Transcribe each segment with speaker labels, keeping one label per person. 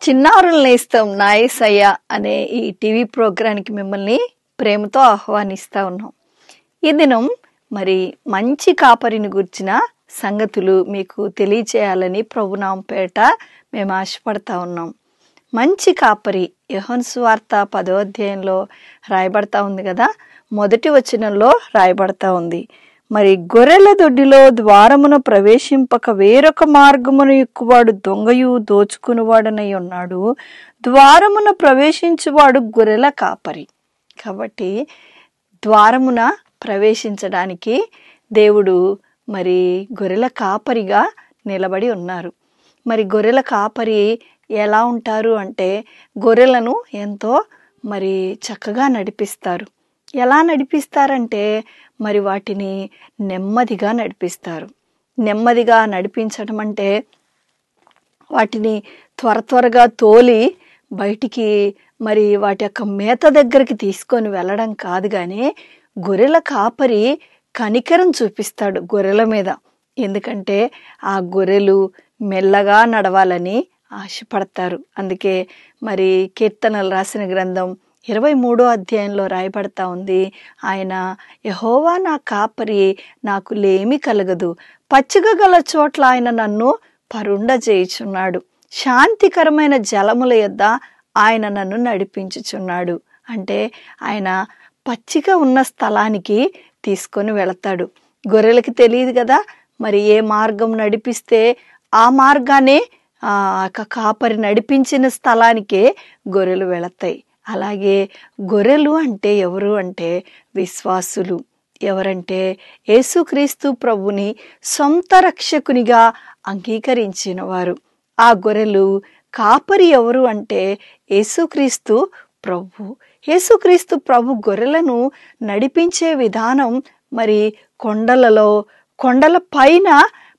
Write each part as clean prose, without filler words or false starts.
Speaker 1: చిన్నారుల నేస్తం నా యేసయ్య అనే ఈ టీవీ ప్రోగ్రాంకి మిమ్మల్ని ప్రేమతో ఆహ్వానిస్తా ఉన్నాం. ఈ దినం మరి మంచి కాపరిని గురించిన సంగతులు మీకు తెలియచేయాలని ప్రభునామం పేట మేము ఆశపడతా ఉన్నాం. మంచి కాపరి యోహాను సువార్త 10వ అధ్యాయంలో రాయబడతా ఉంది కదా, మొదటి వచనంలో రాయబడతా ఉంది, మరి గొర్రెల దొడ్డిలో ద్వారమున ప్రవేశింపక వేరొక మార్గమును ఎక్కువాడు దొంగయు దోచుకునివాడనై ఉన్నాడు, ద్వారమున ప్రవేశించువాడు గొర్రెల కాపరి. కాబట్టి ద్వారమున ప్రవేశించడానికి దేవుడు మరి గొర్రెల కాపరిగా నిలబడి ఉన్నారు. మరి గొర్రెల కాపరి ఎలా ఉంటారు అంటే గొర్రెలను ఎంతో మరి చక్కగా నడిపిస్తారు. ఎలా నడిపిస్తారంటే మరి వాటిని నెమ్మదిగా నడిపిస్తారు. నెమ్మదిగా నడిపించడం అంటే వాటిని త్వరగా తోలి బయటికి మరి వాటి యొక్క మేత దగ్గరికి తీసుకొని వెళ్ళడం కాదు, కానీ గొర్రెల కాపరి కనికరం చూపిస్తాడు గొర్రెల మీద. ఎందుకంటే ఆ గొర్రెలు మెల్లగా నడవాలని ఆశపడతారు. అందుకే మరి కీర్తనలు రాసిన గ్రంథం 23వ అధ్యాయంలో రాయబడతా ఉంది, ఆయన యెహోవా నా కాపరి, నాకు లేమి కలగదు, పచ్చిక గల చోట్ల ఆయన నన్ను పరుండ చేయుచున్నాడు, శాంతికరమైన జలముల యొద్ద ఆయన నన్ను నడిపించుచున్నాడు. అంటే ఆయన పచ్చిక ఉన్న స్థలానికి తీసుకొని వెళతాడు. గొర్రెలకి తెలియదు కదా మరి ఏ మార్గం నడిపిస్తే ఆ మార్గానే కాపరి నడిపించిన స్థలానికే గొర్రెలు వెళతాయి. అలాగే గొర్రెలు అంటే ఎవరు అంటే విశ్వాసులు. ఎవరంటే యేసుక్రీస్తు ప్రభుని సొంత రక్షకునిగా అంగీకరించిన వారు. ఆ గొర్రెలు కాపరి ఎవరు అంటే యేసుక్రీస్తు ప్రభు. యేసుక్రీస్తు ప్రభు గొర్రెలను నడిపించే విధానం మరి కొండల పైన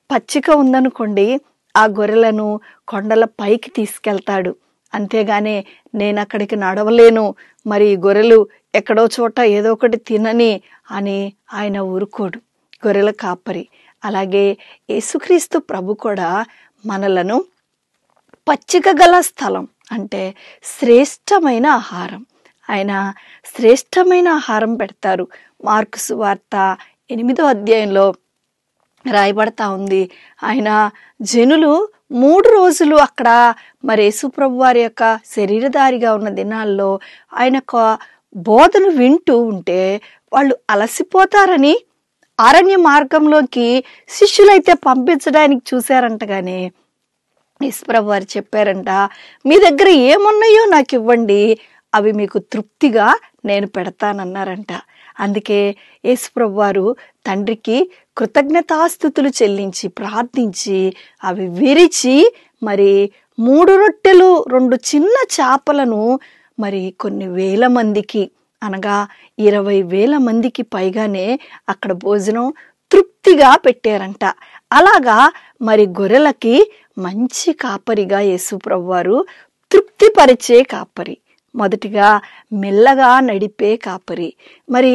Speaker 1: పచ్చిక ఉందనుకోండి, ఆ గొర్రెలను కొండల పైకి తీసుకెళ్తాడు. అంతేగాని నేను అక్కడికి నడవలేను, మరి గొర్రెలు ఎక్కడో చోట ఏదో ఒకటి తినని అని ఆయన ఊరుకోడు గొర్రెల కాపరి. అలాగే యేసుక్రీస్తు ప్రభు కూడా మనలను పచ్చిక గల స్థలం అంటే శ్రేష్టమైన ఆహారం, ఆయన శ్రేష్టమైన ఆహారం పెడతారు. మార్కు సువార్త 8వ అధ్యాయంలో రాయబడతా ఉంది, ఆయన జనులు 3 రోజులు అక్కడ మరి యేసుప్రభు వారి యొక్క శరీరధారిగా ఉన్న దినాల్లో ఆయన యొక్క బోధను వింటూ ఉంటే వాళ్ళు అలసిపోతారని అరణ్య మార్గంలోకి శిష్యులైతే పంపించడానికి చూశారంట. కానీ యేసుప్రభు వారు చెప్పారంట, మీ దగ్గర ఏమున్నాయో నాకు ఇవ్వండి, అవి మీకు తృప్తిగా నేను పెడతానన్నారంట. అందుకే యేసుప్రభు వారు తండ్రికి కృతజ్ఞతాస్తుతులు చెల్లించి ప్రార్థించి అవి విరిచి మరి 3 రొట్టెలు 2 చిన్న చేపలను మరి కొన్ని వేల మందికి, అనగా 20,000 మందికి పైగానే అక్కడ భోజనం తృప్తిగా పెట్టారంట. అలాగా మరి గొర్రెలకి మంచి కాపరిగా యేసుప్రభు వారు తృప్తిపరిచే కాపరి. మొదటిగా మెల్లగా నడిపే కాపరి, మరి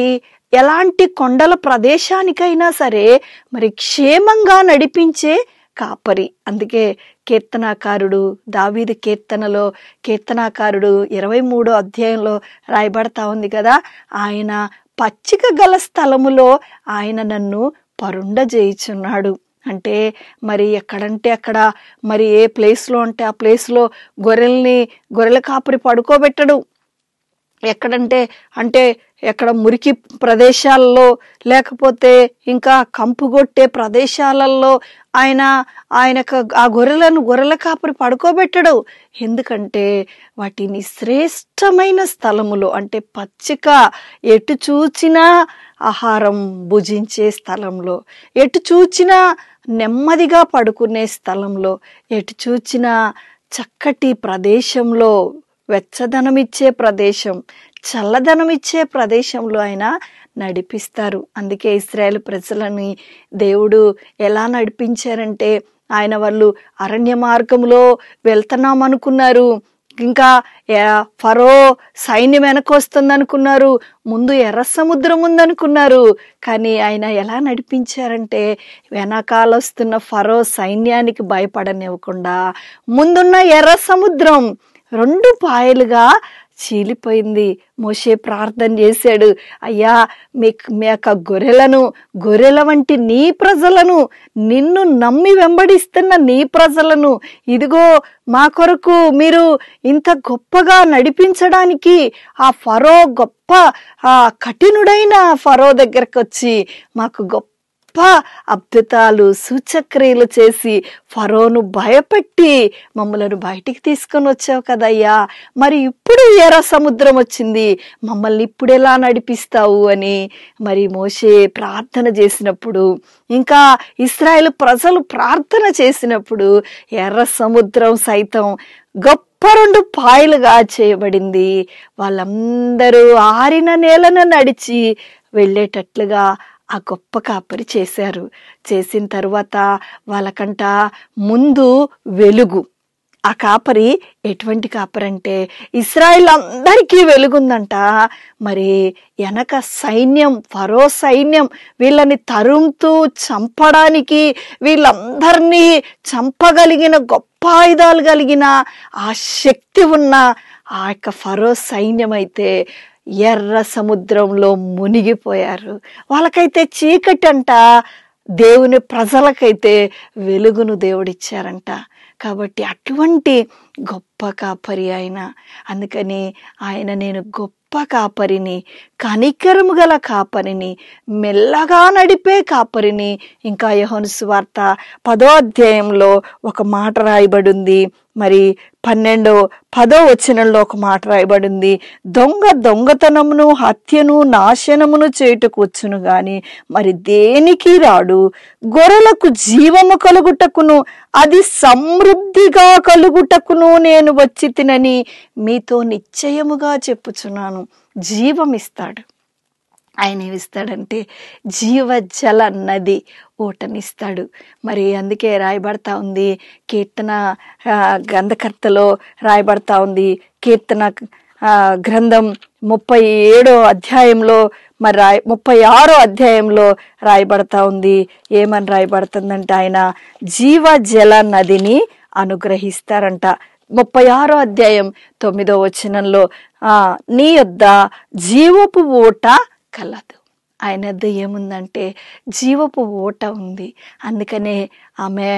Speaker 1: ఎలాంటి కొండల ప్రదేశానికైనా సరే మరి క్షేమంగా నడిపించే కాపరి. అందుకే కీర్తనాకారుడు దావీదు కీర్తనలో కీర్తనాకారుడు 23వ అధ్యాయంలో రాయబడతా ఉంది కదా, ఆయన పచ్చిక గల స్థలములో ఆయన నన్ను పరుండ చేయుచున్నాడు. అంటే మరి ఎక్కడంటే అక్కడ మరి ఏ ప్లేస్లో అంటే ఆ ప్లేస్లో గొర్రెల కాపరి పడుకోబెట్టడు. ఎక్కడంటే అంటే ఎక్కడ మురికి ప్రదేశాల్లో లేకపోతే ఇంకా కంపుగొట్టే ప్రదేశాలలో ఆయనకు ఆ గొర్రెల కాపరి పడుకోబెట్టడు. ఎందుకంటే వాటిని శ్రేష్టమైన స్థలములో అంటే పచ్చిక ఎటు చూచినా ఆహారం భుజించే స్థలంలో, ఎటు చూచినా నెమ్మదిగా పడుకునే స్థలంలో, ఎటు చూచినా చక్కటి ప్రదేశంలో, వెచ్చదనమిచ్చే ప్రదేశం, చల్లదనమిచ్చే ప్రదేశంలో ఆయన నడిపిస్తారు. అందుకే ఇశ్రాయేలు ప్రజలని దేవుడు ఎలా నడిపించారంటే, వాళ్ళు అరణ్య మార్గంలో వెళ్తున్నాం అనుకున్నారు, ఇంకా ఫరో సైన్యం వెనకొస్తుంది అనుకున్నారు, ముందు ఎర్ర సముద్రం ఉందనుకున్నారు. కానీ ఆయన ఎలా నడిపించారంటే వెనకాల వస్తున్న ఫరో సైన్యానికి భయపడనివ్వకుండా ముందున్న ఎర్ర సముద్రం 2 పాయలుగా చీలిపోయింది. మోషే ప్రార్థన చేశాడు, అయ్యా మీ యొక్క గొర్రెల వంటి నీ ప్రజలను, నిన్ను నమ్మి వెంబడిస్తున్న నీ ప్రజలను ఇదిగో మా కొరకు మీరు ఇంత గొప్పగా నడిపించడానికి ఆ ఫరో గొప్ప కఠినుడైన ఫరో దగ్గరకు వచ్చి మాకు గొప్ప అద్భుతాలు సూచక్రియలు చేసి ఫరోను భయపెట్టి మమ్మలను బయటికి తీసుకొని వచ్చావు కదయ్యా, మరి ఇప్పుడు ఎర్ర సముద్రం వచ్చింది, మమ్మల్ని ఇప్పుడు ఎలా నడిపిస్తావు అని మరి మోషే ప్రార్థన చేసినప్పుడు, ఇంకా ఇశ్రాయేలు ప్రజలు ప్రార్థన చేసినప్పుడు ఎర్ర సముద్రం సైతం గొప్ప 2 పాయలుగా చేయబడింది. వాళ్ళందరూ ఆరిన నేలను నడిచి వెళ్ళేటట్లుగా ఆ గొప్ప కాపరి చేశారు. చేసిన తర్వాత వాళ్ళకంట ముందు వెలుగు. ఆ కాపరి ఎటువంటి కాపరి అంటే ఇశ్రాయేల్ అందరికీ వెలుగుందంట. మరి వెనక సైన్యం, ఫరో సైన్యం వీళ్ళని తరుముతూ చంపడానికి, వీళ్ళందరినీ చంపగలిగిన గొప్ప ఆయుధాలు కలిగిన ఆ శక్తి ఉన్న ఆ యొక్క ఫరో సైన్యం అయితే ఎర్ర సముద్రంలో మునిగిపోయారు. వాళ్ళకైతే చీకటి అంట, దేవుని ప్రజలకైతే వెలుగును దేవుడిచ్చారంట. కాబట్టి అటువంటి గొప్ప కాపరి ఆయన. అందుకని ఆయన నేను గొప్ప కాపరిని, కనికరము గల కాపరిని, మెల్లగా నడిపే కాపరిని. ఇంకా యోహాను సువార్త 10వ అధ్యాయంలో ఒక మాట రాయబడింది. మరి 10వ వచనంలో ఒక మాట రాయబడింది, దొంగతనమును హత్యను నాశనమును చేయుటకు వచ్చును గాని మరి దేనికి రాడు, గొర్రెలకు జీవము కలుగుటకును అది సమృద్ధిగా కలుగుటకును నేను వచ్చి తినని మీతో నిశ్చయముగా చెప్పుచున్నాను. జీవం ఇస్తాడు. ఆయన ఏమిస్తాడంటే జీవజల నది ఓటనిస్తాడు. మరి అందుకే రాయబడతా ఉంది, కీర్తన గ్రంథకర్తలో రాయబడతా ఉంది, కీర్తన గ్రంథం 37వ అధ్యాయంలో మరి 36వ అధ్యాయంలో రాయబడతా ఉంది. ఏమని రాయబడుతుందంటే ఆయన జీవజల నదిని అనుగ్రహిస్తారంట. 36వ అధ్యాయం 9వ వచనంలో నీ యొద్ద జీవపు ఓట కలదు. ఆయన వద్ద ఏముందంటే జీవపు ఓట ఉంది. అందుకనే ఆమె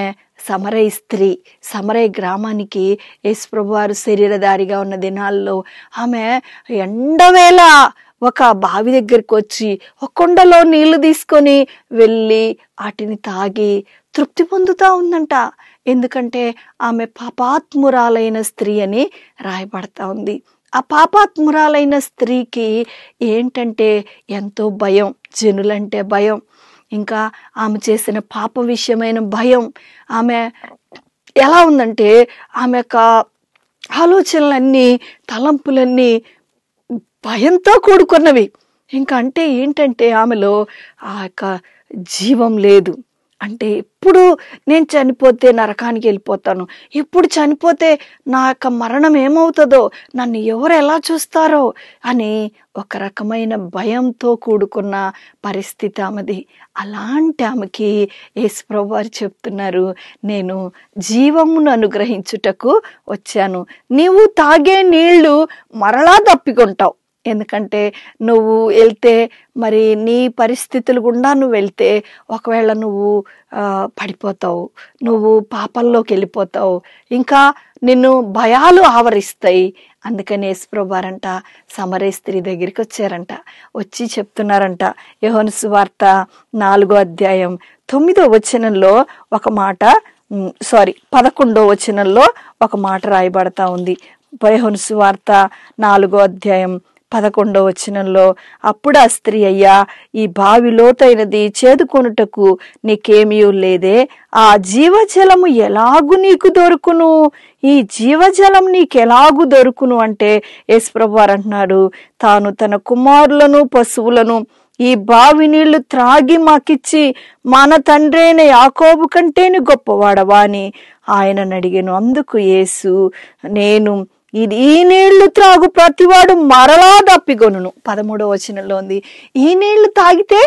Speaker 1: సమరయ స్త్రీ, సమరయ గ్రామానికి యేసుప్రభు వారు శరీరధారిగా ఉన్న దినాల్లో ఆమె ఎండవేళ ఒక బావి దగ్గరికి వచ్చి ఒక కుండలో నీళ్లు తీసుకొని వెళ్ళి వాటిని తాగి తృప్తి పొందుతా ఉందంట. ఎందుకంటే ఆమె పాపాత్మురాలైన స్త్రీ అని రాయబడతా ఉంది. ఆ పాపాత్మురాలైన స్త్రీకి ఏంటంటే ఎంతో భయం, జనులంటే భయం, ఇంకా ఆమె చేసిన పాప విషయమైన భయం. ఆమె ఎలా ఉందంటే ఆమె యొక్క ఆలోచనలన్నీ, తలంపులన్నీ భయంతో కూడుకున్నవి. ఇంకా అంటే ఏంటంటే ఆమెలో ఆ యొక్క జీవం లేదు. అంటే ఇప్పుడు నేను చనిపోతే నరకానికి వెళ్ళిపోతాను, ఇప్పుడు చనిపోతే నా యొక్క మరణం ఏమవుతుందో, నన్ను ఎవరు ఎలా చూస్తారో అని ఒక రకమైన భయంతో కూడుకున్న పరిస్థితి ఆమెది. అలాంటి ఆమెకి యేసుప్రభు వారు చెప్తున్నారు, నేను జీవమును అనుగ్రహించుటకు వచ్చాను. నీవు తాగే నీళ్లు మరలా తప్పికొంటావు. ఎందుకంటే నువ్వు వెళ్తే మరి నీ పరిస్థితులు గుండా నువ్వు వెళ్తే ఒకవేళ నువ్వు పడిపోతావు, నువ్వు పాపంలోకి వెళ్ళిపోతావు, ఇంకా నిన్ను భయాలు ఆవరిస్తాయి. అందుకని యేసుప్రభు వారంట సమరయ స్త్రీ దగ్గరికి వచ్చారంట. వచ్చి చెప్తున్నారంట, యోహాను సువార్త 4వ అధ్యాయం 9వ వచనంలో ఒక మాట, 11వ వచనంలో ఒక మాట రాయబడతా ఉంది. యోహాను సువార్త 4వ అధ్యాయం 11వ వచనంలో, అప్పుడు ఆ స్త్రీ, అయ్యా ఈ బావి లోతైనది, చేదుకొనుటకు నీకేమీ లేదే, ఆ జీవజలము ఎలాగు నీకు దొరుకును, ఈ జీవజలం నీకెలాగు దొరుకును అంటే యేసుప్రభు వారు అంటున్నాడు, తాను తన కుమారులను పశువులను ఈ బావి నీళ్లు త్రాగి మాకిచ్చి మన తండ్రి అయిన యాకోబు కంటేను గొప్పవాడవా అని ఆయనను అడిగాను. అందుకు యేసు, నేను ఈ నీళ్లు త్రాగు ప్రతివాడు మరలా దప్పికొనును. 13వ వచనంలో ఉంది. ఈ నీళ్లు తాగితే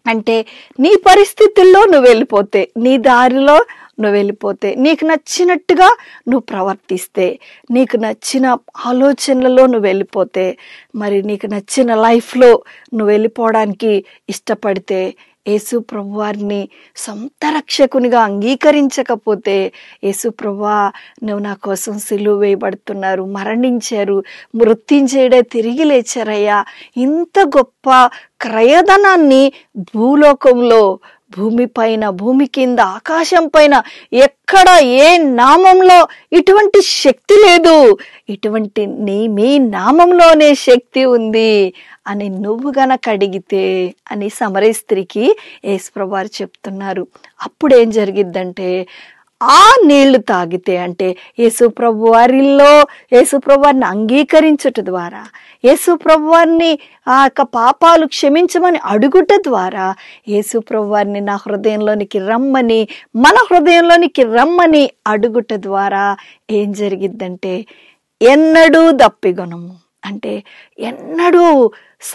Speaker 1: అంటే నీ పరిస్థితుల్లో నువ్వు వెళ్ళిపోతే, నీ దారిలో నువ్వు వెళ్ళిపోతే, నీకు నచ్చినట్టుగా నువ్వు ప్రవర్తిస్తే, నీకు నచ్చిన ఆలోచనలలో నువ్వు వెళ్ళిపోతే, మరి నీకు నచ్చిన లైఫ్లో నువ్వు వెళ్ళిపోవడానికి ఇష్టపడితే, యేసు ప్రభువారిని సొంత రక్షకునిగా అంగీకరించకపోతే, యేసు ప్రభువా నువ్వు నా కోసం సిలువ వేయబడుతున్నారు, మరణించారు, మృత్యుంజయుడే తిరిగి లేచారయ్యా, ఇంత గొప్ప క్రయధనాన్ని భూలోకంలో, భూమి పైన, భూమి కింద, ఆకాశం పైన ఎక్కడ ఏ నామంలో ఇటువంటి శక్తి లేదు, ఇటువంటి మీ నామంలోనే శక్తి ఉంది అని నువ్వు గనక అడిగితే అని సమరయ స్త్రీకి యేసుప్రభువు వారు చెప్తున్నారు. అప్పుడు ఏం జరిగిద్దంటే, ఆ నీళ్లు తాగితే అంటే యేసుప్రభువు వారిని అంగీకరించుట ద్వారా, యేసుప్రభువు వారిని ఆ యొక్క పాపాలు క్షమించమని అడుగుట ద్వారా, యేసుప్రభువు వారిని నా హృదయంలోనికి రమ్మని, మన హృదయంలోనికి రమ్మని అడుగుట ద్వారా ఏం జరిగిద్దంటే, ఎన్నడూ దప్పిగొనము అంటే ఎన్నడూ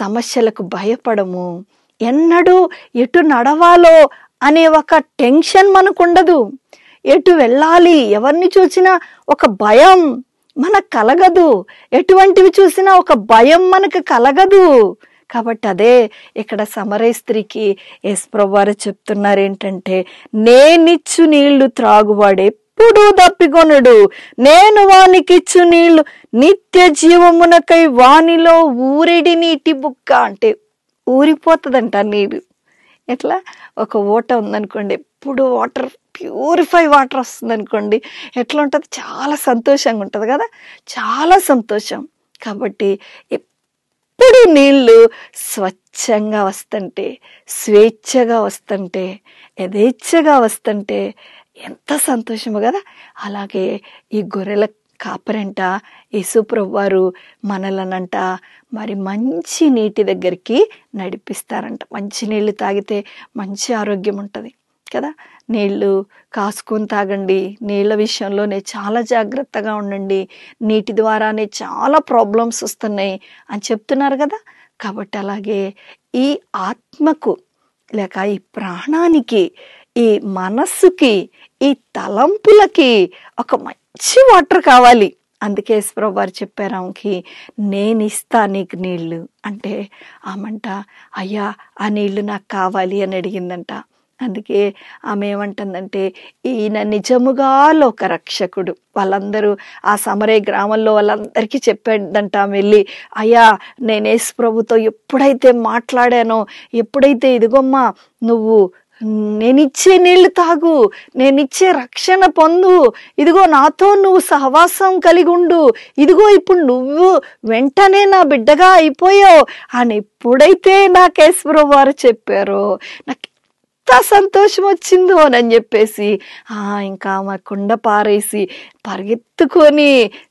Speaker 1: సమస్యలకు భయపడము, ఎన్నడూ ఎటు నడవాలో అనే ఒక టెన్షన్ మనకుండదు, ఎటు వెళ్ళాలి, ఎవరిని చూసినా ఒక భయం మనకు కలగదు, ఎటువంటివి చూసినా ఒక భయం మనకు కలగదు. కాబట్టి అదే ఇక్కడ సమరయ స్త్రీకి యేసుప్రభువు వారు చెప్తున్నారు ఏంటంటే, నేనిచ్చు నీళ్లు త్రాగువాడే ఎప్పుడు దప్పికొనడు, నేను వానికిచ్చు నీళ్లు నిత్య జీవమునకై వానిలో ఊరిడి నీటి బుక్క. అంటే ఊరిపోతుందంట నీరు. ఎట్లా ఒక ఓట ఉందనుకోండి, ఎప్పుడు వాటర్ ప్యూరిఫై వాటర్ వస్తుంది అనుకోండి, ఎట్లా ఉంటుంది, చాలా సంతోషంగా ఉంటుంది కదా, చాలా సంతోషం. కాబట్టి ఎప్పుడు నీళ్ళు స్వచ్ఛంగా వస్తుంటే, స్వేచ్ఛగా వస్తుంటే, యథేచ్ఛగా వస్తుంటే ఎంత సంతోషమో కదా. అలాగే ఈ గొర్రెల కాపరంట యేసుప్రభువు వారు మనలనంట మరి మంచి నీటి దగ్గరికి నడిపిస్తారంట. మంచి నీళ్ళు తాగితే మంచి ఆరోగ్యం ఉంటుంది కదా. నీళ్ళు కాసుకొని తాగండి, నీళ్ళ విషయంలోనే చాలా జాగ్రత్తగా ఉండండి, నీటి ద్వారానే చాలా ప్రాబ్లమ్స్ వస్తున్నాయి అని చెప్తున్నారు కదా. కాబట్టి అలాగే ఈ ఆత్మకు లేక ఈ ప్రాణానికి, ఈ మనస్సుకి, ఈ తలంపులకి ఒక మంచి వాటర్ కావాలి. అందుకే యేసుప్రభువు వారు చెప్పారు ఆమెకి, నేను ఇస్తా నీకు నీళ్ళు అంటే, ఆమంట అయ్యా ఆ నీళ్లు నాకు కావాలి అని అడిగిందంట. అందుకే ఆమె ఏమంటుందంటే, ఈయన నిజముగా లోక రక్షకుడు. వాళ్ళందరూ ఆ సమరయ గ్రామంలో వాళ్ళందరికీ చెప్పాడంట ఆమె వెళ్ళి, అయ్యా నేను యేసుప్రభుతో ఎప్పుడైతే మాట్లాడానో, ఎప్పుడైతే ఇదిగోమ్మా నువ్వు నేనిచ్చే నీళ్లు తాగు, నేనిచ్చే రక్షణ పొందు, ఇదిగో నాతో నువ్వు సహవాసం కలిగి ఉండు, ఇదిగో ఇప్పుడు నువ్వు వెంటనే నా బిడ్డగా అయిపోయావు అని ఎప్పుడైతే నాకు యేసుప్రభువు వారు చెప్పారో, నాకు ఎంత సంతోషం వచ్చిందో అని చెప్పేసి ఇంకా ఆమె కుండ పారేసి పరిగెత్తుకొని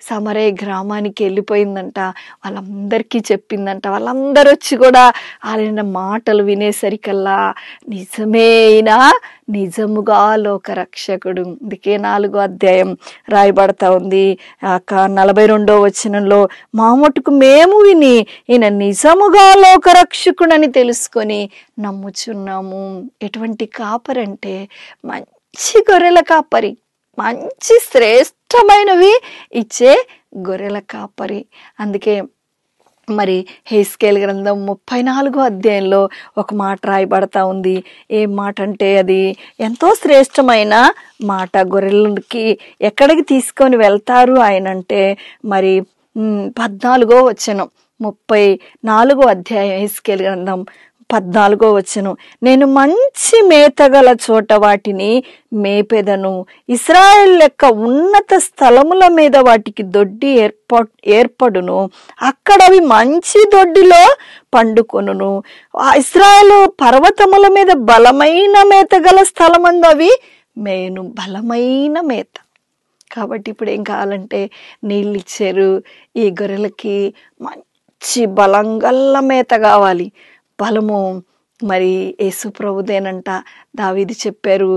Speaker 1: సమరయ గ్రామానికి వెళ్ళిపోయిందంట. వాళ్ళందరికీ చెప్పిందంట. వాళ్ళందరూ వచ్చి కూడా ఆయన మాటలు వినేసరికల్లా నిజమేనా, నిజముగా లోక రక్షకుడు. అందుకే 4వ అధ్యాయం రాయబడతా ఉంది 42వ వచనంలో, మా మటుకు మేము విని ఈయన నిజముగా లోక రక్షకుడని తెలుసుకొని నమ్ముచున్నాము. ఎటువంటి కాపరంటే మంచి గొర్రెల కాపరి, మంచి శ్రేష్టమైనవి ఇచ్చే గొర్రెల కాపరి. అందుకే మరి హెస్కేలు గ్రంథం 34వ అధ్యాయంలో ఒక మాట రాయబడతా ఉంది. ఏం మాట అంటే అది ఎంతో శ్రేష్టమైన మాట. గొర్రెలకి ఎక్కడికి తీసుకొని వెళ్తారు ఆయన అంటే మరి 14వ వచనం 34వ అధ్యాయం హెస్కేలు గ్రంథం 14వ వచనం, నేను మంచి మేతగల చోట వాటిని మేపెదను, ఇశ్రాయేలు లెక్క ఉన్నత స్థలముల మీద వాటికి దొడ్డి ఏర్పడును, అక్కడ అవి మంచి దొడ్డిలో పండుకొనును. ఆ ఇశ్రాయేలు పర్వతముల మీద బలమైన మేతగల స్థలమందు అవి మేను. బలమైన మేత. కాబట్టి ఇప్పుడు ఏం కావాలంటే నీళ్ళు ఇచ్చారు, ఈ గొర్రెలకి మంచి బలంగల్ల మేత కావాలి. బలము మరి యేసు ప్రభుదేనంట. దావీదు చెప్పారు,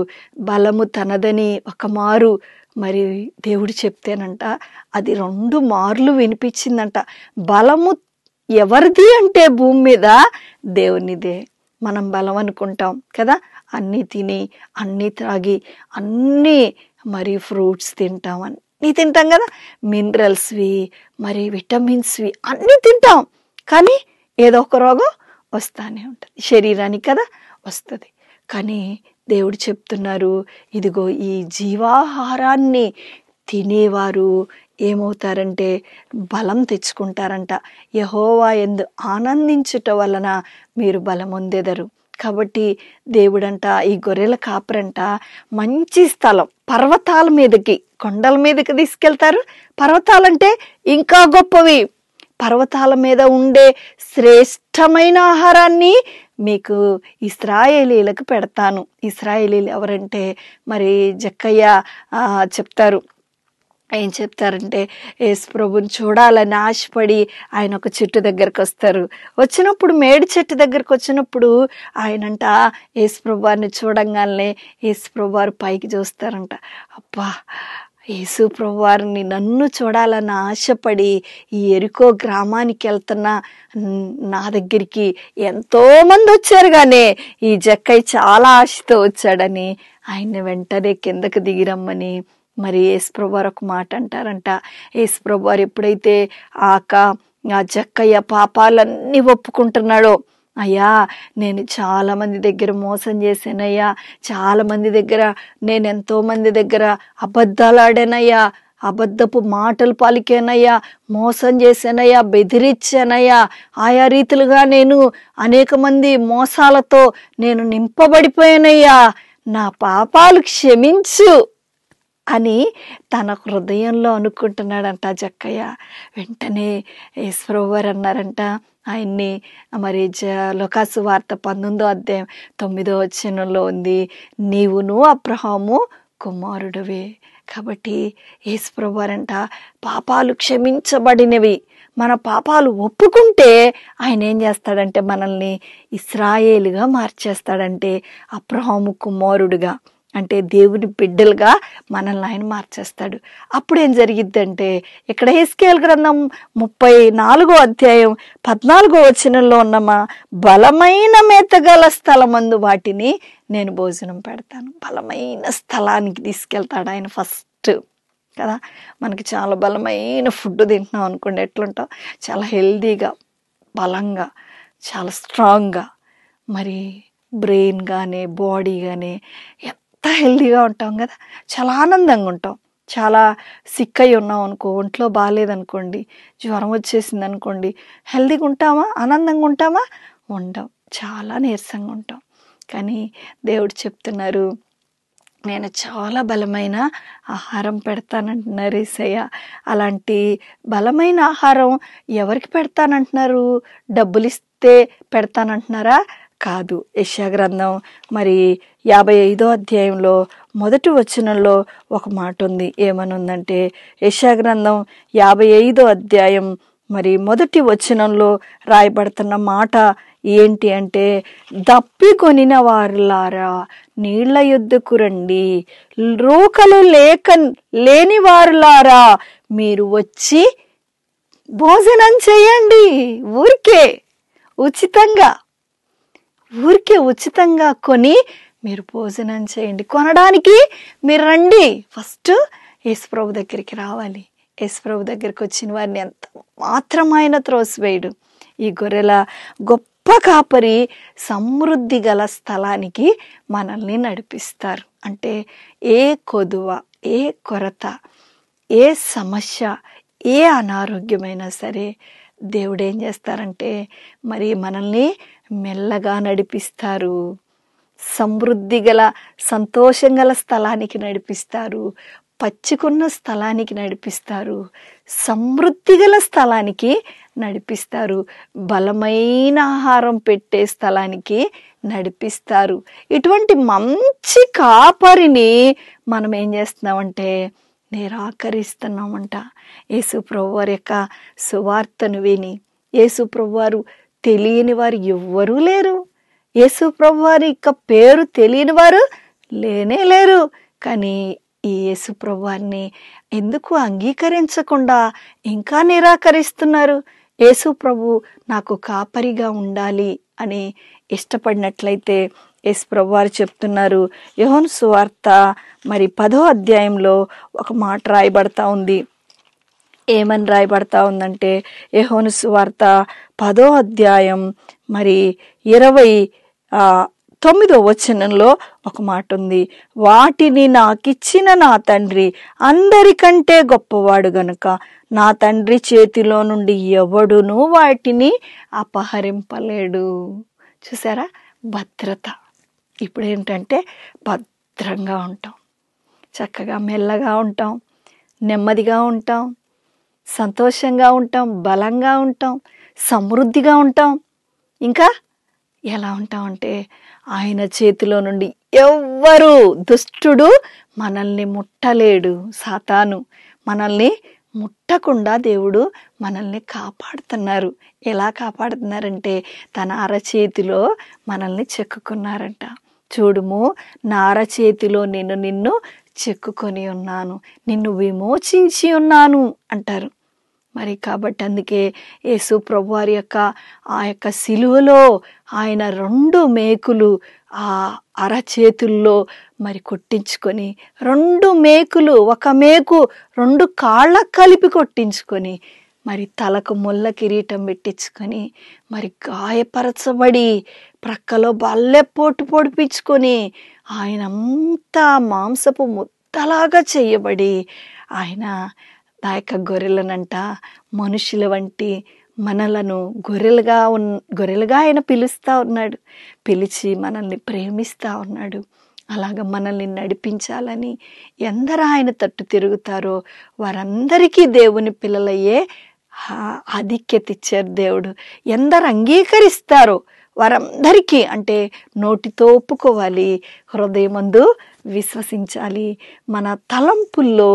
Speaker 1: బలము తనదని ఒక మారు మరి దేవుడు చెప్తేనంట అది 2 మార్లు వినిపించిందంట. బలము ఎవరిది అంటే భూమి మీద దేవునిదే. మనం బలం అనుకుంటాం కదా, అన్నీ తిని అన్నీ త్రాగి అన్నీ మరి ఫ్రూట్స్ తింటాం, అన్నీ తింటాం కదా, మినరల్స్వి మరి విటమిన్స్వి అన్నీ తింటాం. కానీ ఏదో ఒక రోగం వస్తానే ఉంటుంది శరీరానికి కదా, వస్తుంది. కానీ దేవుడు చెప్తున్నారు, ఇదిగో ఈ జీవాహారాన్ని తినేవారు ఏమవుతారంటే బలం తెచ్చుకుంటారంట. యెహోవా యందు ఆనందించుట వలన మీరు బలం పొందెదరు. కాబట్టి దేవుడంట ఈ గొర్రెల కాపరంట మంచి స్థలం, పర్వతాల మీదకి, కొండల మీదకి తీసుకెళ్తారు. పర్వతాలంటే ఇంకా గొప్పవి. పర్వతాల మీద ఉండే శ్రేష్టమైన ఆహారాన్ని మీకు ఇశ్రాయేలీలకు పెడతాను. ఇశ్రాయేలీలు ఎవరంటే మరి జక్కయ్య చెప్తారు. ఏం చెప్తారంటే యేసు ప్రభుని చూడాలని ఆశపడి ఆయన ఒక చెట్టు దగ్గరకు వస్తారు. వచ్చినప్పుడు మేడి చెట్టు దగ్గరకు వచ్చినప్పుడు ఆయనంట యేసు ప్రభువారిని చూడంగానే యేసు ప్రభువారు పైకి చూస్తారంట. అబ్బా, యేసు ప్రభువారిని నన్ను చూడాలని ఆశపడి ఈ ఎరికో గ్రామానికి వెళ్తున్నా నా దగ్గరికి ఎంతోమంది వచ్చారు, కానీ ఈ జక్కయ్య చాలా ఆశతో వచ్చాడని ఆయన్ని వెంటనే కిందకు దిగిరమ్మని మరి యేసు ప్రభువారు ఒక మాట అంటారంట. యేసు ప్రభువారు ఎప్పుడైతే ఆ జక్కయ్య పాపాలన్నీ ఒప్పుకుంటున్నాడో, అయ్యా నేను చాలా మంది దగ్గర మోసం చేశానయ్యా, చాలా మంది దగ్గర నేను ఎంతో మంది దగ్గర అబద్ధాలు ఆడానయ్యా, అబద్ధపు మాటలు పలికానయ్యా, మోసం చేశానయ్యా, బెదిరించానయ్యా, ఆయా రీతిలుగా నేను అనేక మంది మోసాలతో నేను నింపబడిపోయానయ్యా, నా పాపాలు క్షమించు అని తన హృదయంలో అనుకుంటున్నాడంట జక్కయ్య. వెంటనే యేసు ప్రభువారు అన్నారంట ఆయన్ని, మరి లూకాసు వార్త 19వ అధ్యాయం 9వ వచనంలో ఉంది, నీవును అబ్రహాము కుమారుడివే. కాబట్టి యేసు ప్రభువారంట పాపాలు క్షమించబడినవి, మన పాపాలు ఒప్పుకుంటే ఆయన ఏం చేస్తాడంటే మనల్ని ఇశ్రాయేలుగా మార్చేస్తాడంటే, అబ్రహాము కుమారుడుగా అంటే దేవుని బిడ్డలుగా మనల్ని ఆయన మార్చేస్తాడు. అప్పుడేం జరిగిద్దంటే ఇక్కడ హెస్కేలు గ్రంథం 34వ అధ్యాయం 14వ వచనంలో ఉన్నమా, బలమైన మేతగల స్థలమందు వాటిని నేను భోజనం పెడతాను. బలమైన స్థలానికి తీసుకెళ్తాడు ఆయన ఫస్ట్ కదా. మనకి చాలా బలమైన ఫుడ్ తింటున్నాం అనుకోండి, ఎట్లుంటాం, చాలా హెల్దీగా, బలంగా, చాలా స్ట్రాంగ్గా, మరి బ్రెయిన్ కానీ బాడీ కానీ ఎంత హెల్దీగా ఉంటాం కదా, చాలా ఆనందంగా ఉంటాం. చాలా సిక్ అయి ఉన్నాం అనుకో, ఒంట్లో బాగాలేదనుకోండి, జ్వరం వచ్చేసింది అనుకోండి, హెల్దీగా ఉంటామా, ఆనందంగా ఉంటామా? ఉండం, చాలా నీరసంగా ఉంటాం. కానీ దేవుడు చెప్తున్నారు, నేను చాలా బలమైన ఆహారం పెడతానంటున్నారు యేసయ్య. అలాంటి బలమైన ఆహారం ఎవరికి పెడతానంటున్నారు? డబ్బులు ఇస్తే పెడతానంటున్నారా? కాదు. యెషయా గ్రంథం మరి 55వ అధ్యాయంలో 1వ వచనంలో ఒక మాట ఉంది. ఏమనుందంటే యెషయా గ్రంథం 55వ అధ్యాయం మరి 1వ వచనంలో రాయబడుతున్న మాట ఏంటి అంటే, దప్పికొనిన వారులారా నీళ్ల యొద్దకు రండి, రోకలు లేని వారులారా మీరు వచ్చి భోజనం చేయండి. ఊరికే ఉచితంగా కొని మీరు భోజనం చేయండి. కొనడానికి మీరు రండి. ఫస్ట్ యేసు ప్రభు దగ్గరికి రావాలి. యేసు ప్రభు దగ్గరికి వచ్చిన వారిని ఎంత మాత్రం ఆయన త్రోసివేయడు. ఈ గొర్రెల గొప్ప కాపరి సమృద్ధి గల స్థలానికి మనల్ని నడిపిస్తారు. అంటే ఏ కొదువ, ఏ కొరత, ఏ సమస్య, ఏ అనారోగ్యమైనా సరే దేవుడు ఏం చేస్తారంటే మరి మనల్ని మెల్లగా నడిపిస్తారు. సమృద్ధి గల, సంతోషం గల స్థలానికి నడిపిస్తారు. పచ్చికున్న స్థలానికి నడిపిస్తారు. సమృద్ధి గల స్థలానికి నడిపిస్తారు. బలమైన ఆహారం పెట్టే స్థలానికి నడిపిస్తారు. ఇటువంటి మంచి కాపరిని మనం ఏం చేస్తున్నామంటే నిరాకరిస్తున్నామంట. యేసు ప్రభువారి యొక్క సువార్తను విని, యేసు ప్రభువారు తెలియని వారు ఎవ్వరూ లేరు. యేసు ప్రభువారి యొక్క పేరు తెలియని వారు లేనే లేరు. కానీ ఈ యేసు ప్రభువాన్ని ఎందుకు అంగీకరించకుండా ఇంకా నిరాకరిస్తున్నారు? యేసు ప్రభు నాకు కాపరిగా ఉండాలి అని ఇష్టపడినట్లయితే యేసు ప్రభువారు చెప్తున్నారు. యోహాను సువార్త మరి 10వ అధ్యాయంలో ఒక మాట రాయబడతా ఉంది. ఏమని రాయబడతా ఉందంటే, యోహాను సువార్త 10వ అధ్యాయం మరి 29వ వచనంలో ఒక మాట ఉంది. వాటిని నాకిచ్చిన నా తండ్రి అందరికంటే గొప్పవాడు గనుక నా తండ్రి చేతిలో నుండి ఎవడునూ వాటిని అపహరింపలేడు. చూసారా, భద్రత. ఇప్పుడు ఏంటంటే భద్రంగా ఉంటాం, చక్కగా మెల్లగా ఉంటాం, నెమ్మదిగా ఉంటాం, సంతోషంగా ఉంటాం, బలంగా ఉంటాం, సమృద్ధిగా ఉంటాం. ఇంకా ఎలా ఉంటామంటే ఆయన చేతిలో నుండి ఎవ్వరు, దుష్టుడు మనల్ని ముట్టలేడు. సాతాను మనల్ని ముట్టకుండా దేవుడు మనల్ని కాపాడుతున్నారు. ఎలా కాపాడుతున్నారంటే తన అరచేతిలో మనల్ని చెక్కుకున్నారంట. చూడుము, నా అరచేతిలో నేను నిన్ను చెక్కుకొని ఉన్నాను, నిన్ను విమోచించి ఉన్నాను అంటారు. మరి కాబట్టి అందుకే యేసు ప్రభువారి ఆ యొక్క సిలువలో ఆయన 2 మేకులు ఆ అరచేతుల్లో మరి కొట్టించుకొని, 2 మేకులు, ఒక మేకు 2 కాళ్ళకు కలిపి కొట్టించుకొని, మరి తలకు ముళ్ళ కిరీటం పెట్టించుకొని, మరి గాయపరచబడి ప్రక్కలో బల్లెపోటు పొడిపించుకొని, ఆయన అంతా మాంసపు ముద్దలాగా చేయబడి, ఆయన ఆ యొక్క గొర్రెలనంట మనుషుల వంటి మనలను గొర్రెలుగా ఆయన పిలుస్తూ ఉన్నాడు. పిలిచి మనల్ని ప్రేమిస్తూ ఉన్నాడు. అలాగ మనల్ని నడిపించాలని ఎందరు ఆయన తట్టు తిరుగుతారో వారందరికీ దేవుని పిల్లలయ్యే ఆధిక్యత ఇచ్చారు దేవుడు. ఎందరు అంగీకరిస్తారో వారందరికీ, అంటే నోటితో ఒప్పుకోవాలి, హృదయమందు విశ్వసించాలి. మన తలంపుల్లో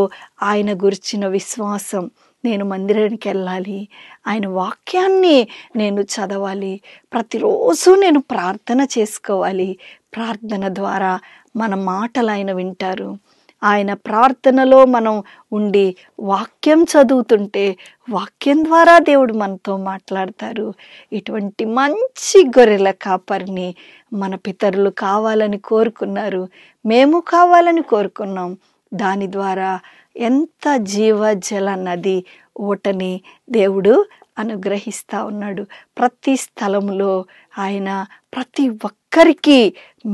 Speaker 1: ఆయన గురించిన విశ్వాసం, నేను మందిరానికి వెళ్ళాలి, ఆయన వాక్యాన్ని నేను చదవాలి, ప్రతిరోజు నేను ప్రార్థన చేసుకోవాలి. ప్రార్థన ద్వారా మన మాటలు ఆయన వింటారు. ఆయన ప్రార్థనలో మనం ఉండి వాక్యం చదువుతుంటే వాక్యం ద్వారా దేవుడు మనతో మాట్లాడతారు. ఇటువంటి మంచి గొర్రెల కాపరిని మన పితరులు కావాలని కోరుకున్నారు, మేము కావాలని కోరుకున్నాం. దాని ద్వారా ఎంత జీవజల నది ఊటని దేవుడు అనుగ్రహిస్తూ ఉన్నాడు. ప్రతి స్థలములో ఆయన ప్రతి ఒక్కరికి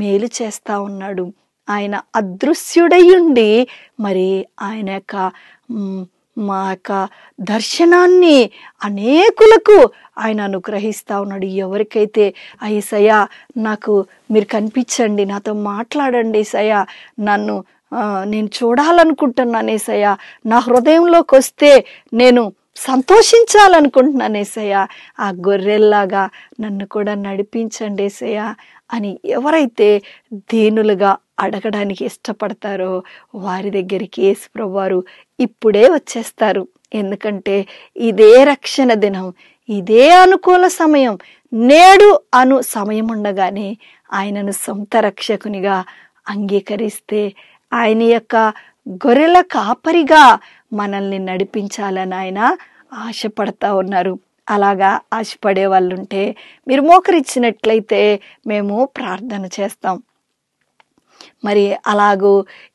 Speaker 1: మేలు చేస్తూ ఉన్నాడు. ఆయన అదృశ్యుడయ్యుండి మరి ఆయన మా యొక్క దర్శనాన్ని అనేకులకు ఆయన అనుగ్రహిస్తూ ఉన్నాడు. ఎవరికైతే యేసయ్యా నాకు మీరు కనిపించండి, నాతో మాట్లాడండి యేసయ్యా, నేను చూడాలనుకుంటున్నాను యేసయ్యా, నా హృదయంలోకి వస్తే నేను సంతోషించాలనుకుంటున్నాను యేసయ్యా, ఆ గొర్రెల్లాగా నన్ను కూడా నడిపించండి యేసయ్యా అని ఎవరైతే దీనులుగా అడగడానికి ఇష్టపడతారో వారి దగ్గరికి యేసు ప్రభువారు ఇప్పుడే వచ్చేస్తారు. ఎందుకంటే ఇదే రక్షణ దినం, ఇదే అనుకూల సమయం. నేడు సమయం ఉండగానే ఆయనను సొంత రక్షకునిగా అంగీకరిస్తే ఆయన యొక్క గొర్రెల కాపరిగా మనల్ని నడిపించాలని ఆయన ఆశపడతా ఉన్నారు. అలాగా ఆశపడే వాళ్ళు ఉంటే మీరు మోకరిచ్చినట్లయితే మేము ప్రార్థన చేస్తాం. మరి అలాగూ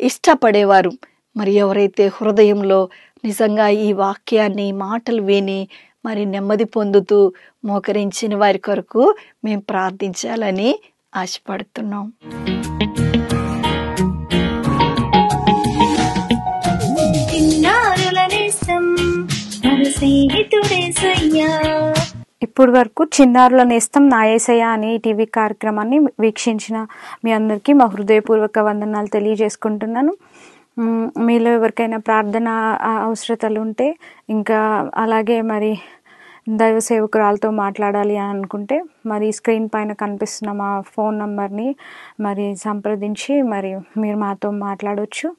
Speaker 1: ఇష్టపడేవారు, మరి ఎవరైతే హృదయంలో నిజంగా ఈ వాక్యాన్ని మాటలు విని మరి నెమ్మది పొందుతూ మోకరించిన వారి కొరకు మేము ప్రార్థించాలని ఆశపడుతున్నాం.
Speaker 2: ఇప్పుడు వరకు చిన్నారుల నేస్తం నా యేసయ్య అనే టీవీ కార్యక్రమాన్ని వీక్షించిన మీ అందరికీ మా హృదయపూర్వక వందనాలు తెలియజేసుకుంటున్నాను. మీలో ఎవరికైనా ప్రార్థన అవసరతలు ఉంటే, ఇంకా అలాగే మరి దైవ సేవకురాలతో మాట్లాడాలి అని అనుకుంటే మరి స్క్రీన్ పైన కనిపిస్తున్న మా ఫోన్ నంబర్ని మరి సంప్రదించి మరి మీరు మాతో మాట్లాడవచ్చు.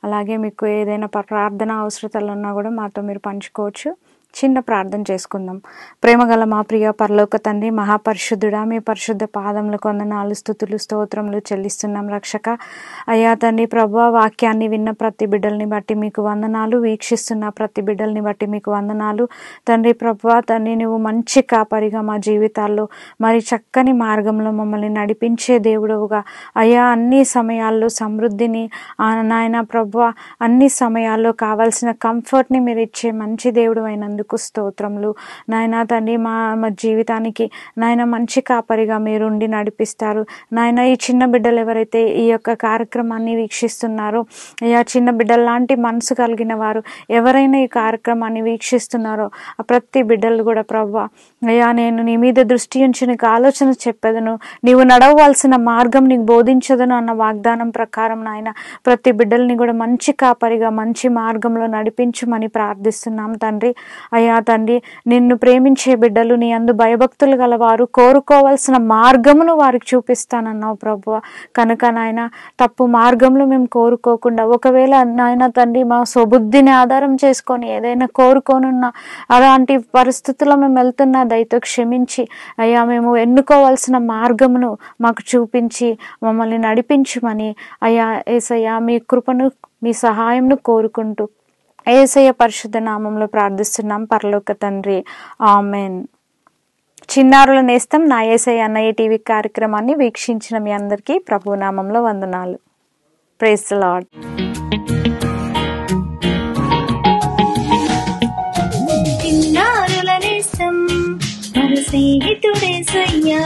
Speaker 2: అలాగే మీకు ఏదైనా ప్రార్థన అవసరతలు ఉన్నా కూడా మాతో మీరు పంచుకోవచ్చు. చిన్న ప్రార్థన చేసుకుందాం. ప్రేమగల మా ప్రియ పరలోక తండ్రి, మహాపరిశుద్ధుడా, మీ పరిశుద్ధ పాదములకు వందనాలు, స్తుతులు, స్తోత్రములు చెల్లిస్తున్నాం రక్షక. అయ్యా తండ్రి ప్రభువా, వాక్యాన్ని విన్న ప్రతి బిడ్డల్ని బట్టి మీకు వందనాలు, వీక్షిస్తున్న ప్రతి బిడ్డల్ని బట్టి మీకు వందనాలు తండ్రి ప్రభువా. తండ్రి నువ్వు మంచి కాపరిగా మా జీవితాల్లో మరి చక్కని మార్గంలో మమ్మల్ని నడిపించే దేవుడవుగా అయ్యా, అన్ని సమయాల్లో సమృద్ధిని నాయన ప్రభువా, అన్ని సమయాల్లో కావాల్సిన కంఫర్ట్ని మీరు ఇచ్చే మంచి దేవుడు అయినందుకు స్తోత్రములు నాయన తండ్రి. మా జీవితానికి నాయన మంచి కాపరిగా మీరుండి నడిపిస్తారు నాయన. ఈ చిన్న బిడ్డలు ఎవరైతే ఈ యొక్క కార్యక్రమాన్ని వీక్షిస్తున్నారో అయ్యా, చిన్న బిడ్డల లాంటి మనసు కలిగిన వారు ఎవరైనా ఈ కార్యక్రమాన్ని వీక్షిస్తున్నారో ఆ ప్రతి బిడ్డలు కూడా ప్రభువా అయ్యా, నేను నీ మీద దృష్టి ఉంచి నీకు ఆలోచన చెప్పేదను, నీవు నడవవలసిన మార్గం నీకు బోధించదను అన్న వాగ్దానం ప్రకారం నాయన ప్రతి బిడ్డల్ని కూడా మంచి కాపరిగా మంచి మార్గంలో నడిపించమని ప్రార్థిస్తున్నాం తండ్రి. అయ్యా తండ్రి, నిన్ను ప్రేమించే బిడ్డలు, నీ అందు భయభక్తులు గలవారు కోరుకోవాల్సిన మార్గమును వారికి చూపిస్తానన్నావు ప్రభువ. కనుక నాయన తప్పు మార్గంలో మేము కోరుకోకుండా, ఒకవేళ నాయన తండ్రి మా స్వబుద్ధిని ఆధారం చేసుకొని ఏదైనా కోరుకోనున్నా అలాంటి పరిస్థితుల్లో మేము వెళ్తున్నా దయతో క్షమించి అయ్యా, మేము ఎన్నుకోవాల్సిన మార్గమును మాకు చూపించి మమ్మల్ని నడిపించమని అయ్యా యేసయ్యా మీ కృపను మీ సహాయంను కోరుకుంటూ యేసయ్య పరిశుద్ధ నామంలో ప్రార్థిస్తున్నాం పరలోక తండ్రి, ఆమెన్. చిన్నారుల నేస్తం నా యేసయ్య అన్నయ్య టీవీ కార్యక్రమాన్ని వీక్షించిన మీ అందరికీ ప్రభు నామంలో వందనాలు. Praise the Lord.
Speaker 3: చిన్నారుల నేస్తం మన స్నేహితుడేసయ్యా.